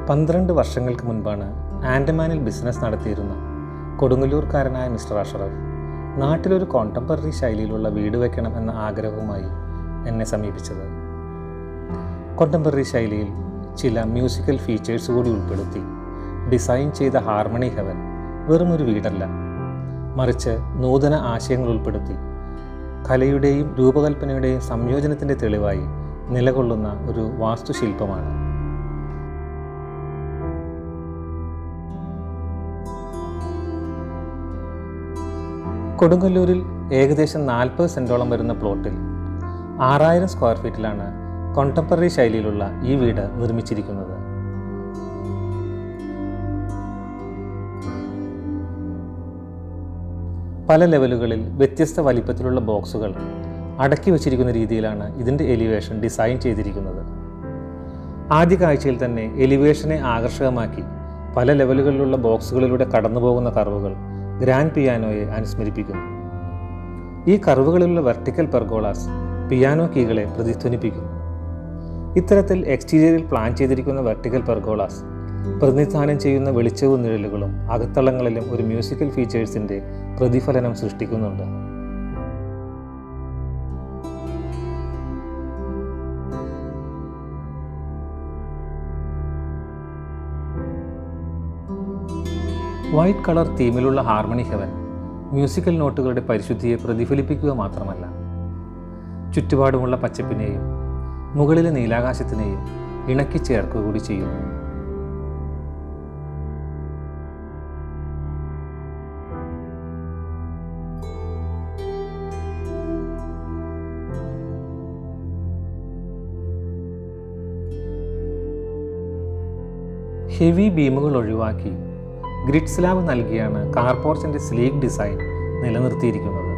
12 വർഷങ്ങൾക്ക് മുൻപാണ് ആൻഡമാനിൽ ബിസിനസ് നടത്തിയിരുന്ന കൊടുങ്ങല്ലൂർക്കാരനായ മിസ്റ്റർ അഷറഫ് നാട്ടിലൊരു കോണ്ടംപററി ശൈലിയിലുള്ള വീട് വയ്ക്കണം എന്ന ആഗ്രഹവുമായി എന്നെ സമീപിച്ചത്. കോണ്ടംപററി ശൈലിയിൽ ചില മ്യൂസിക്കൽ ഫീച്ചേഴ്സ് കൂടി ഉൾപ്പെടുത്തി ഡിസൈൻ ചെയ്ത ഹാർമണി ഹെവൻ വെറുമൊരു വീടല്ല, മറിച്ച് നൂതന ആശയങ്ങൾ ഉൾപ്പെടുത്തി കലയുടെയും രൂപകൽപ്പനയുടെയും സംയോജനത്തിൻ്റെ തെളിവായി നിലകൊള്ളുന്ന ഒരു വാസ്തുശില്പമാണ്. കൊടുങ്ങല്ലൂരിൽ ഏകദേശം 40 സെൻറ്റോളം വരുന്ന പ്ലോട്ടിൽ 6000 സ്ക്വയർ ഫീറ്റിലാണ് കോണ്ടംപററി ശൈലിയിലുള്ള ഈ വീട് നിർമ്മിച്ചിരിക്കുന്നത്. പല ലെവലുകളിൽ വ്യത്യസ്ത വലിപ്പത്തിലുള്ള ബോക്സുകൾ അടക്കി വച്ചിരിക്കുന്ന രീതിയിലാണ് ഇതിൻ്റെ എലിവേഷൻ ഡിസൈൻ ചെയ്തിരിക്കുന്നത്. ആദ്യ കാഴ്ചയിൽ തന്നെ എലിവേഷനെ ആകർഷകമാക്കി പല ലെവലുകളിലുള്ള ബോക്സുകളിലൂടെ കടന്നുപോകുന്ന കർവുകൾ ഗ്രാൻഡ് പിയാനോയെ അനുസ്മരിപ്പിക്കുന്നു. ഈ കർവുകളിലുള്ള വെർട്ടിക്കൽ പെർഗോളാസ് പിയാനോ കീകളെ പ്രതിധ്വനിപ്പിക്കുന്നു. ഇത്തരത്തിൽ എക്സ്റ്റീരിയറിൽ പ്ലാൻ ചെയ്തിരിക്കുന്ന വെർട്ടിക്കൽ പെർഗോളാസ് പ്രതിനിധാനം ചെയ്യുന്ന വെളിച്ചവും നിഴലുകളും അകത്തളങ്ങളിലും ഒരു മ്യൂസിക്കൽ ഫീച്ചേഴ്സിൻ്റെ പ്രതിഫലനം സൃഷ്ടിക്കുന്നുണ്ട്. വൈറ്റ് കളർ തീമിലുള്ള ഹാർമണി ഹെവൻ മ്യൂസിക്കൽ നോട്ടുകളുടെ പരിശുദ്ധിയെ പ്രതിഫലിപ്പിക്കുക മാത്രമല്ല, ചുറ്റുപാടുമുള്ള പച്ചപ്പിനെയും മുകളിലെ നീലാകാശത്തിനെയും ഇണക്കി ചേർക്കുക കൂടി ചെയ്യുന്നു. ഹെവി ബീമുകൾ ഒഴിവാക്കി ഗ്രിഡ് സ്ലാബ് നൽകിയാണ് കാർപോർച്ചിൻ്റെ സ്ലീക്ക് ഡിസൈൻ നിലനിർത്തിയിരിക്കുന്നത്.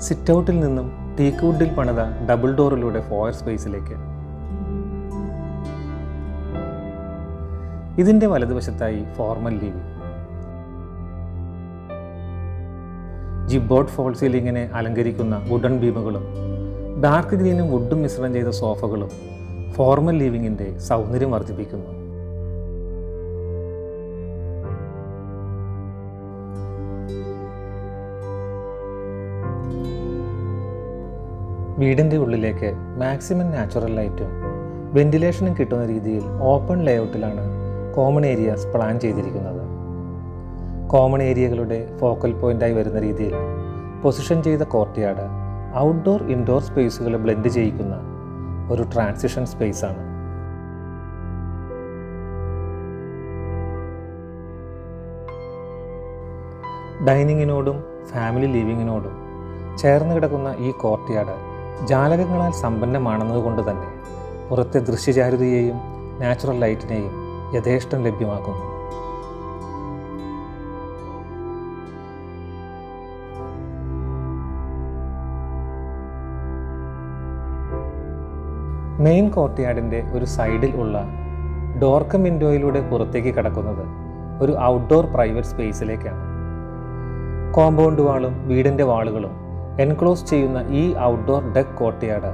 സിറ്റ് ഔട്ടിൽ നിന്നും ടീക്ക് വുഡിൽ പണിത ഡബിൾ ഡോറിലൂടെ ഫോയർ സ്പേസിലേക്ക്. ഇതിൻ്റെ വലതുവശത്തായി ഫോർമൽ ലിവിംഗ്. ജിബോർഡ് ഫോൾ സീലിങ്ങിനെ അലങ്കരിക്കുന്ന വുഡൻ ബീമുകളും ഡാർക്ക് ഗ്രീനും വുഡും മിശ്രണം ചെയ്ത സോഫകളും ഫോർമൽ ലിവിങ്ങിൻ്റെ സൗന്ദര്യം വർദ്ധിപ്പിക്കുന്നു. വീടിൻ്റെ ഉള്ളിലേക്ക് മാക്സിമം നാച്ചുറൽ ലൈറ്റും വെന്റിലേഷനും കിട്ടുന്ന രീതിയിൽ ഓപ്പൺ ലേഔട്ടിലാണ് കോമൺ ഏരിയാസ് പ്ലാൻ ചെയ്തിരിക്കുന്നത്. കോമൺ ഏരിയകളുടെ ഫോക്കൽ പോയിൻ്റായി വരുന്ന രീതിയിൽ പൊസിഷൻ ചെയ്ത കോർട്ട്യാർഡ് ഔട്ട്ഡോർ ഇൻഡോർ സ്പേസുകളെ ബ്ലെൻഡ് ചെയ്യിക്കുന്ന ഒരു ട്രാൻസിഷൻ സ്പേസാണ്. ഡൈനിങ്ങിനോടും ഫാമിലി ലിവിങ്ങിനോടും ചേർന്ന് കിടക്കുന്ന ഈ കോർട്ട്യാർഡ് ജാലകങ്ങളാൽ സമ്പന്നമാണെന്നതുകൊണ്ട് തന്നെ പുറത്തെ ദൃശ്യചാരുതയെയും നാച്ചുറൽ ലൈറ്റിനെയും യഥേഷ്ടം ലഭ്യമാക്കുന്നു. മെയിൻ കോർട്ട്യാർഡിൻ്റെ ഒരു സൈഡിൽ ഉള്ള ഡോർക്കം വിൻഡോയിലൂടെ പുറത്തേക്ക് കടക്കുന്നത് ഒരു ഔട്ട്ഡോർ പ്രൈവറ്റ് സ്പേസിലേക്കാണ്. കോമ്പൗണ്ട് വാളും വീടിൻ്റെ വാളുകളും എൻക്ലോസ് ചെയ്യുന്ന ഈ ഔട്ട്ഡോർ ഡെക്ക് കോർട്ട്യാർഡ്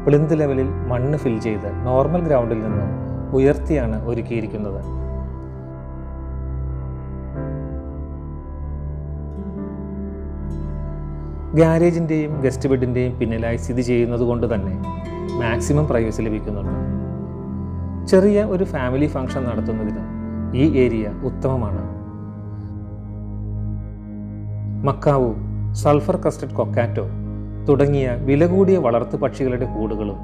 പ്ലിന്ത് ലെവലിൽ മണ്ണ് ഫിൽ ചെയ്ത് നോർമൽ ഗ്രൗണ്ടിൽ നിന്നും ഉയർത്തിയാണ് ഒരുക്കിയിരിക്കുന്നത്. ഗാരേജിൻ്റെയും ഗസ്റ്റ് ബെഡിൻ്റെയും പിന്നിലായി സ്ഥിതി ചെയ്യുന്നത് കൊണ്ട് തന്നെ മാക്സിമം പ്രൈവസി ലഭിക്കുന്നുണ്ട്. ചെറിയ ഒരു ഫാമിലി ഫംഗ്ഷൻ നടത്തുന്നതിന് ഈ ഏരിയ ഉത്തമമാണ്. മക്കാവു, സൾഫർ കസ്റ്റഡ് കൊക്കാറ്റോ തുടങ്ങിയ വില കൂടിയ വളർത്തു പക്ഷികളുടെ കൂടുകളും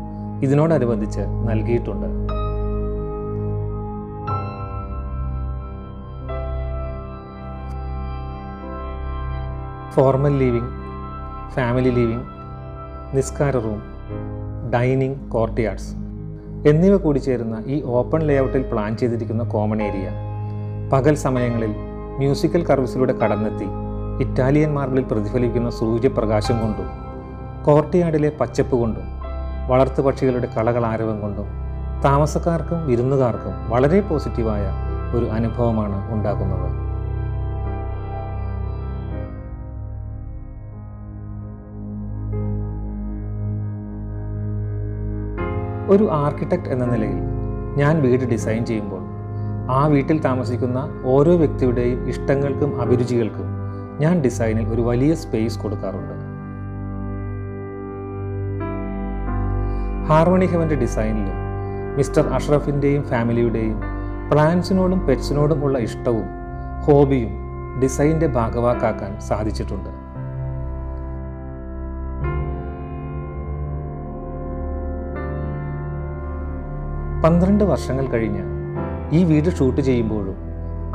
ഇതിനോടനുബന്ധിച്ച് നൽകിയിട്ടുണ്ട്. ഫോർമൽ ലിവിംഗ്, ഫാമിലി ലിവിംഗ്, നിസ്കാര റൂം, ഡൈനിങ്, കോർട്ട്യാർഡ്സ് എന്നിവ കൂടി ചേരുന്ന ഈ ഓപ്പൺ ലേഔട്ടിൽ പ്ലാൻ ചെയ്തിരിക്കുന്ന കോമൺ ഏരിയ പകൽ സമയങ്ങളിൽ മ്യൂസിക്കൽ കർവ്സിലൂടെ കടന്നെത്തി ഇറ്റാലിയൻ മാർബിളിൽ പ്രതിഫലിക്കുന്ന സൂര്യപ്രകാശം കൊണ്ടും കോർട്ട്യാർഡിലെ പച്ചപ്പ് കൊണ്ടും വളർത്തുപക്ഷികളുടെ കളകളാരവം കൊണ്ടും താമസക്കാർക്കും വിരുന്നുകാർക്കും വളരെ പോസിറ്റീവായ ഒരു അനുഭവമാണ് ഉണ്ടാകുന്നത്. ഒരു ആർക്കിടെക്റ്റ് എന്ന നിലയിൽ ഞാൻ വീട് ഡിസൈൻ ചെയ്യുമ്പോൾ ആ വീട്ടിൽ താമസിക്കുന്ന ഓരോ വ്യക്തിയുടെയും ഇഷ്ടങ്ങൾക്കും അഭിരുചികൾക്കും ഞാൻ ഡിസൈനിൽ ഒരു വലിയ സ്പേസ് കൊടുക്കാറുണ്ട്. ഹാർമണി ഹെവൻ്റെ ഡിസൈനിലും മിസ്റ്റർ അഷ്റഫിൻ്റെയും ഫാമിലിയുടെയും പ്ലാന്റ്സിനോടും പെറ്റ്സിനോടും ഉള്ള ഇഷ്ടവും ഹോബിയും ഡിസൈൻ്റെ ഭാഗവാക്കാക്കാൻ സാധിച്ചിട്ടുണ്ട്. പന്ത്രണ്ട് വർഷങ്ങൾ കഴിഞ്ഞ് ഈ വീട് ഷൂട്ട് ചെയ്യുമ്പോഴും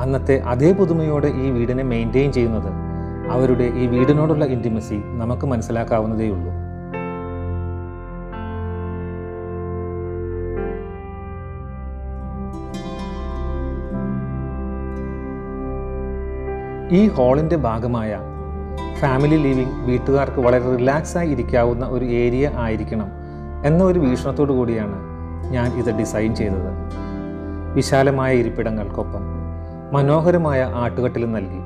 അന്നത്തെ അതേ പുതുമയോടെ ഈ വീടിനെ മെയിൻറ്റെയിൻ ചെയ്യുന്നത് അവരുടെ ഈ വീടിനോടുള്ള ഇൻറ്റിമസി നമുക്ക് മനസ്സിലാക്കാവുന്നതേയുള്ളൂ. ഈ ഹാളിൻ്റെ ഭാഗമായ ഫാമിലി ലിവിംഗ് വീട്ടുകാർക്ക് വളരെ റിലാക്സായി ഇരിക്കാവുന്ന ഒരു ഏരിയ ആയിരിക്കണം എന്ന ഒരു വീക്ഷണത്തോടു കൂടിയാണ് ഞാൻ ഇത് ഡിസൈൻ ചെയ്തത്. വിശാലമായ ഇരിപ്പിടങ്ങൾക്കൊപ്പം മനോഹരമായ ആട്ടുകട്ടിലും നൽകി.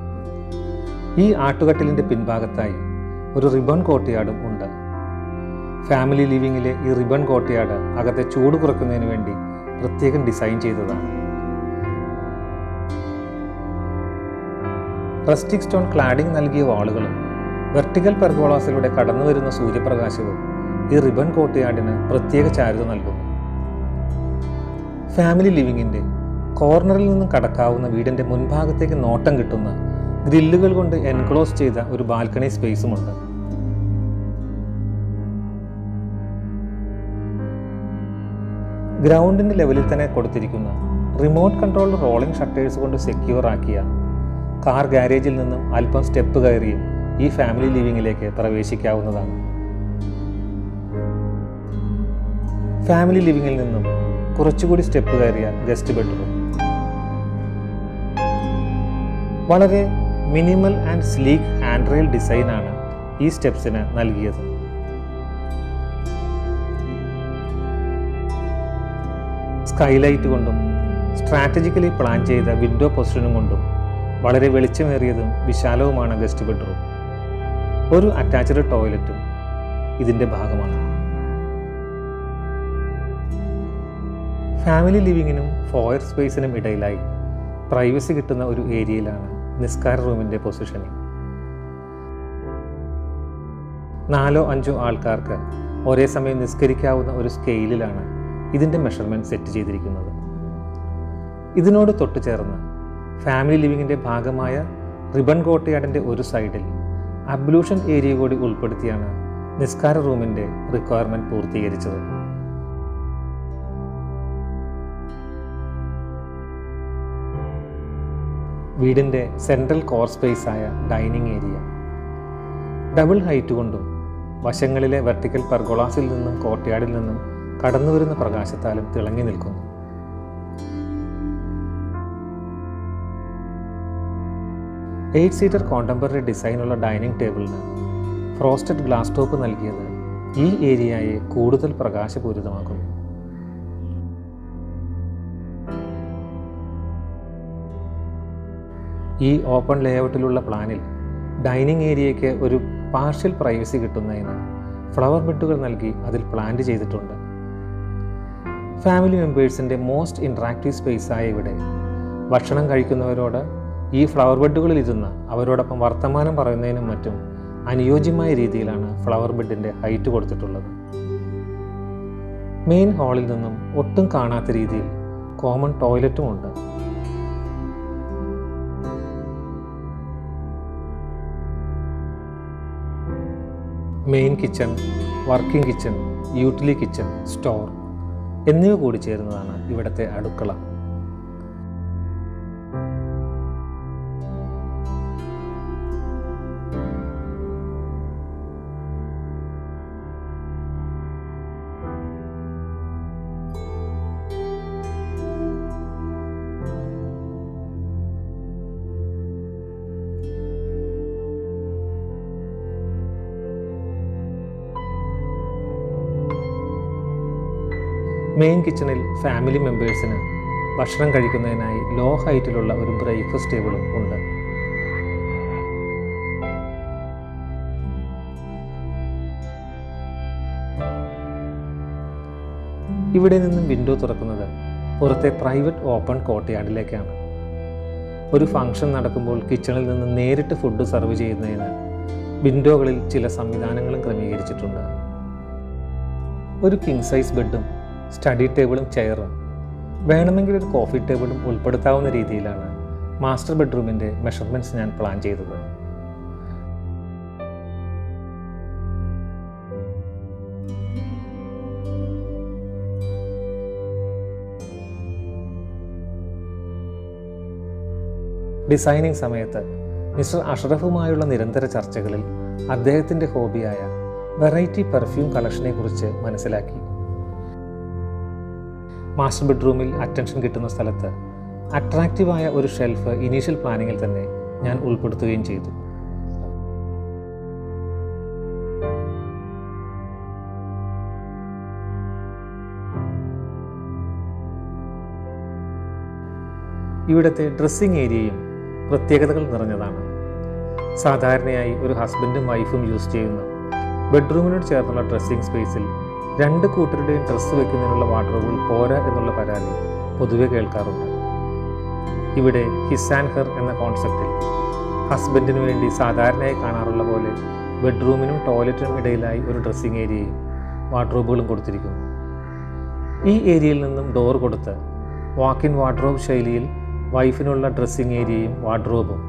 ഈ ആട്ടുകട്ടിലിൻ്റെ പിൻഭാഗത്തായി ഒരു റിബൺ കോർട്ട്യാർഡും ഉണ്ട്. ഫാമിലി ലിവിങ്ങിലെ ഈ റിബൺ കോർട്ട്യാർഡ് അകത്തെ ചൂട് കുറയ്ക്കുന്നതിന് വേണ്ടി പ്രത്യേകം ഡിസൈൻ ചെയ്തതാണ്. റസ്റ്റിക് സ്റ്റോൺ ക്ലാഡിംഗ് നൽകിയ വാളുകളും വെർട്ടിക്കൽ പെർഗോളാസിലൂടെ കടന്നുവരുന്ന സൂര്യപ്രകാശവും ഈ റിബൺ കോർട്ട്യാർഡിന് പ്രത്യേക ചാരുത നൽകുന്നു. ഫാമിലി ലിവിങ്ങിൻ്റെ കോർണറിൽ നിന്നും കടക്കാവുന്ന വീടിൻ്റെ മുൻഭാഗത്തേക്ക് നോട്ടം കിട്ടുന്ന ഗ്രില്ലുകൾ കൊണ്ട് എൻക്ലോസ് ചെയ്ത ഒരു ബാൽക്കണി സ്പേസുമുണ്ട്. ഗ്രൗണ്ടിൻ്റെ ലെവലിൽ തന്നെ കൊടുത്തിരിക്കുന്ന റിമോട്ട് കൺട്രോൾഡ് റോളിംഗ് ഷട്ടേഴ്സ് കൊണ്ട് സെക്യൂർ ആക്കിയ കാർ ഗാരേജിൽ നിന്നും അല്പം സ്റ്റെപ്പ് കയറിയും ഈ ഫാമിലി ലിവിങ്ങിലേക്ക് പ്രവേശിക്കാവുന്നതാണ്. ഫാമിലി ലിവിങ്ങിൽ നിന്നും കുറച്ചുകൂടി സ്റ്റെപ്പ് കയറിയ ഗസ്റ്റ് ബെഡ്റൂം. വളരെ minimal and sleek hand rail ഡിസൈനാണ് ഈ സ്റ്റെപ്സിന് നൽകിയത്. സ്കൈലൈറ്റ് കൊണ്ടും സ്ട്രാറ്റജിക്കലി പ്ലാൻ ചെയ്ത വിൻഡോ പൊസിഷനും കൊണ്ടും വളരെ വെളിച്ചമേറിയതും വിശാലവുമാണ് ഗസ്റ്റ് ബെഡ്റൂം. ഒരു അറ്റാച്ച്ഡ് ടോയ്ലറ്റും ഇതിൻ്റെ ഭാഗമാണ്. ഫാമിലി ലിവിങ്ങിനും ഫോയർ സ്പേസിനും ഇടയിലായി പ്രൈവസി കിട്ടുന്ന ഒരു ഏരിയയിലാണ് നിസ്കാര റൂമിൻ്റെ പൊസിഷനിങ്. 4-5 ആൾക്കാർക്ക് ഒരേ സമയം നിസ്കരിക്കാവുന്ന ഒരു സ്കെയിലിലാണ് ഇതിൻ്റെ മെഷർമെൻറ്റ് സെറ്റ് ചെയ്തിരിക്കുന്നത്. ഇതിനോട് തൊട്ടു ചേർന്ന് ഫാമിലി ലിവിങ്ങിൻ്റെ ഭാഗമായ റിബൺ കോർട്ട്യാർഡിൻ്റെ ഒരു സൈഡിൽ അബ്ലൂഷൻ ഏരിയ കൂടി ഉൾപ്പെടുത്തിയാണ് നിസ്കാര റൂമിൻ്റെ റിക്വയർമെൻറ്റ് പൂർത്തീകരിച്ചത്. വീടിൻ്റെ സെൻട്രൽ കോർ സ്പേസായ ഡൈനിങ് ഏരിയ ഡബിൾ ഹൈറ്റ് കൊണ്ടും വശങ്ങളിലെ വെർട്ടിക്കൽ പെർഗോളാസിൽ നിന്നും കോർട്ട്യാർഡിൽ നിന്നും കടന്നുവരുന്ന പ്രകാശത്താലും തിളങ്ങി നിൽക്കുന്നു. എയ്റ്റ് സീറ്റർ കോണ്ടംപററി ഡിസൈനുള്ള ഡൈനിങ് ടേബിളിന് ഫ്രോസ്റ്റഡ് ഗ്ലാസ് ടോപ്പ് നൽകിയത് ഈ ഏരിയയെ കൂടുതൽ പ്രകാശപൂരിതമാക്കുന്നു. ഈ ഓപ്പൺ ലേഔട്ടിലുള്ള പ്ലാനിൽ ഡൈനിങ് ഏരിയയ്ക്ക് ഒരു പാർഷ്യൽ പ്രൈവസി കിട്ടുന്നതിന് ഫ്ലവർ ബെഡുകൾ നൽകി അതിൽ പ്ലാന്റ് ചെയ്തിട്ടുണ്ട്. ഫാമിലി മെമ്പേഴ്സിൻ്റെ മോസ്റ്റ് ഇൻട്രാക്റ്റീവ് സ്പേസായ ഇവിടെ ഭക്ഷണം കഴിക്കുന്നവരോട് ഈ ഫ്ലവർ ബെഡുകളിൽ ഇരുന്ന് അവരോടൊപ്പം വർത്തമാനം പറയുന്നതിനും മറ്റും അനുയോജ്യമായ രീതിയിലാണ് ഫ്ലവർ ബെഡിൻ്റെ ഹൈറ്റ് കൊടുത്തിട്ടുള്ളത്. മെയിൻ ഹാളിൽ നിന്നും ഒട്ടും കാണാത്ത രീതിയിൽ കോമൺ ടോയ്ലറ്റുമുണ്ട്. Main kitchen, working kitchen, utility kitchen, store എന്നിവ കൂടി ചേരുന്നതാണ് ഇവിടുത്തെ അടുക്കള. മെയിൻ കിച്ചണിൽ ഫാമിലി മെമ്പേഴ്സിന് ഭക്ഷണം കഴിക്കുന്നതിനായി ലോ ഹൈറ്റിലുള്ള ഒരു ബ്രേക്ക്ഫാസ്റ്റ് ടേബിളും ഉണ്ട്. ഇവിടെ നിന്നും വിൻഡോ തുറക്കുന്നത് പുറത്തെ പ്രൈവറ്റ് ഓപ്പൺ കോർട്ട്യാർഡിലേക്കാണ്. ഒരു ഫംഗ്ഷൻ നടക്കുമ്പോൾ കിച്ചണിൽ നിന്ന് നേരിട്ട് ഫുഡ് സെർവ് ചെയ്യുന്നതിന് വിൻഡോകളിൽ ചില സംവിധാനങ്ങളും ക്രമീകരിച്ചിട്ടുണ്ട്. ഒരു കിങ് സൈസ് ബെഡും സ്റ്റഡി ടേബിളും ചെയറും വേണമെങ്കിൽ ഒരു കോഫി ടേബിളും ഉൾപ്പെടുത്താവുന്ന രീതിയിലാണ് മാസ്റ്റർ ബെഡ്റൂമിൻ്റെ മെഷർമെൻറ്റ്സ് ഞാൻ പ്ലാൻ ചെയ്തത്. ഡിസൈനിങ് സമയത്ത് മിസ്റ്റർ അഷ്റഫുമായുള്ള നിരന്തര ചർച്ചകളിൽ അദ്ദേഹത്തിൻ്റെ ഹോബിയായ വെറൈറ്റി പെർഫ്യൂം കളക്ഷനെ കുറിച്ച് മനസ്സിലാക്കി. മാസ്റ്റർ ബെഡ്റൂമിൽ അറ്റൻഷൻ കിട്ടുന്ന സ്ഥലത്ത് അട്രാക്റ്റീവായ ഒരു ഷെൽഫ് ഇനീഷ്യൽ പ്ലാനിങ്ങിൽ തന്നെ ഞാൻ ഉൾപ്പെടുത്തുകയും ചെയ്തു. ഇവിടുത്തെ ഡ്രസ്സിംഗ് ഏരിയയും പ്രത്യേകതകൾ നിറഞ്ഞതാണ്. സാധാരണയായി ഒരു ഹസ്ബൻഡും വൈഫും യൂസ് ചെയ്യുന്ന ബെഡ്റൂമിനോട് ചേർന്നുള്ള ഡ്രസ്സിംഗ് സ്പേസിൽ 2 കൂട്ടരുടെയും ഡ്രസ്സ് വയ്ക്കുന്നതിനുള്ള വാർഡ്രോബുകൾ പോരാ എന്നുള്ള പരാതി പൊതുവെ കേൾക്കാറുണ്ട്. ഇവിടെ ഹിസ് ആൻഡ് ഹെർ എന്ന കോൺസെപ്റ്റിൽ ഹസ്ബൻഡിനു വേണ്ടി സാധാരണയായി കാണാറുള്ള പോലെ ബെഡ്റൂമിനും ടോയ്ലറ്റിനും ഇടയിലായി ഒരു ഡ്രസ്സിംഗ് ഏരിയയും വാർഡ്രോബുകളും കൊടുത്തിരിക്കുന്നു. ഈ ഏരിയയിൽ നിന്നും ഡോർ കൊടുത്ത് വാക്ക് ഇൻ വാർഡ്രോബ് ശൈലിയിൽ വൈഫിനുള്ള ഡ്രസ്സിംഗ് ഏരിയയും വാർഡ്രോബും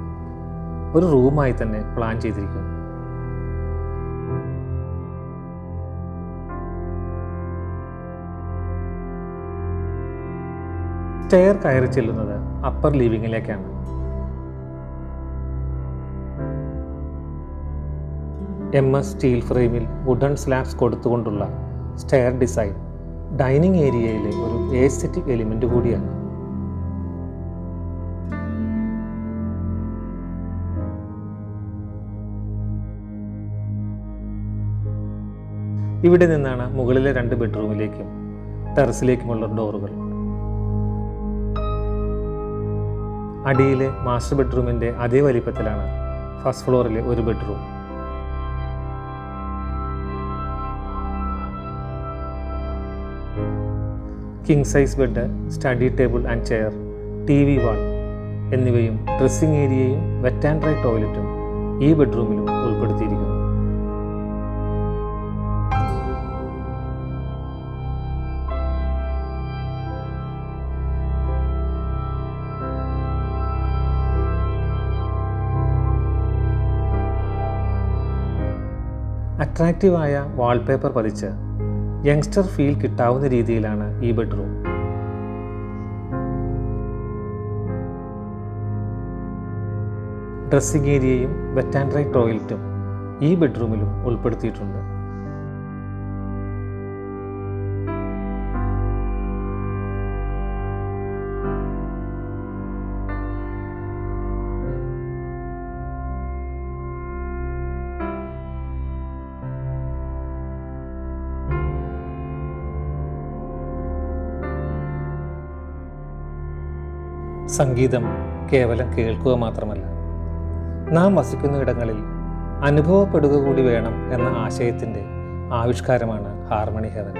ഒരു റൂമായി തന്നെ പ്ലാൻ ചെയ്തിരിക്കുന്നു. സ്റ്റെയർ കയറി ചെല്ലുന്നത് അപ്പർ ലിവിങ്ങിലേക്കാണ്. MS സ്റ്റീൽ ഫ്രെയിമിൽ വുഡൻ സ്ലാബ്സ് കൊടുത്തുകൊണ്ടുള്ള സ്റ്റെയർ ഡിസൈൻ ഡൈനിങ് ഏരിയയിലെ ഒരു എസ്തെറ്റിക് എലിമെൻ്റ് കൂടിയാണ്. ഇവിടെ നിന്നാണ് മുകളിലെ 2 ബെഡ്റൂമിലേക്കും ടെറസിലേക്കുമുള്ള ഡോറുകൾ. അടിയിലെ മാസ്റ്റർ ബെഡ്റൂമിൻ്റെ അതേ വലിപ്പത്തിലാണ് ഫസ്റ്റ് ഫ്ലോറിലെ ഒരു bedroom. King size bed, study table and chair, TV വാൾ എന്നിവയും ഡ്രസ്സിംഗ് ഏരിയയും വെറ്റ് ആൻഡ് ഡ്രൈ ടോയ്ലറ്റും ഈ ബെഡ്റൂമിലും ഉൾപ്പെടുത്തിയിരിക്കുന്നു. അട്രാക്റ്റീവായ വാൾപേപ്പർ പതിച്ച് യങ്സ്റ്റർ ഫീൽ കിട്ടാവുന്ന രീതിയിലാണ് ഈ ബെഡ്റൂം. ഡ്രസ്സിംഗ് ഏരിയയും വെറ്റ് ആൻഡ് ഡ്രൈ ടോയ്ലറ്റും ഈ ബെഡ്റൂമിലും ഉൾപ്പെടുത്തിയിട്ടുണ്ട്. സംഗീതം കേവലം കേൾക്കുക മാത്രമല്ല, നാം വസിക്കുന്ന ഇടങ്ങളിൽ അനുഭവപ്പെടുക കൂടി വേണം എന്ന ആശയത്തിൻ്റെ ആവിഷ്കാരമാണ് ഹാർമണി ഹെവൻ.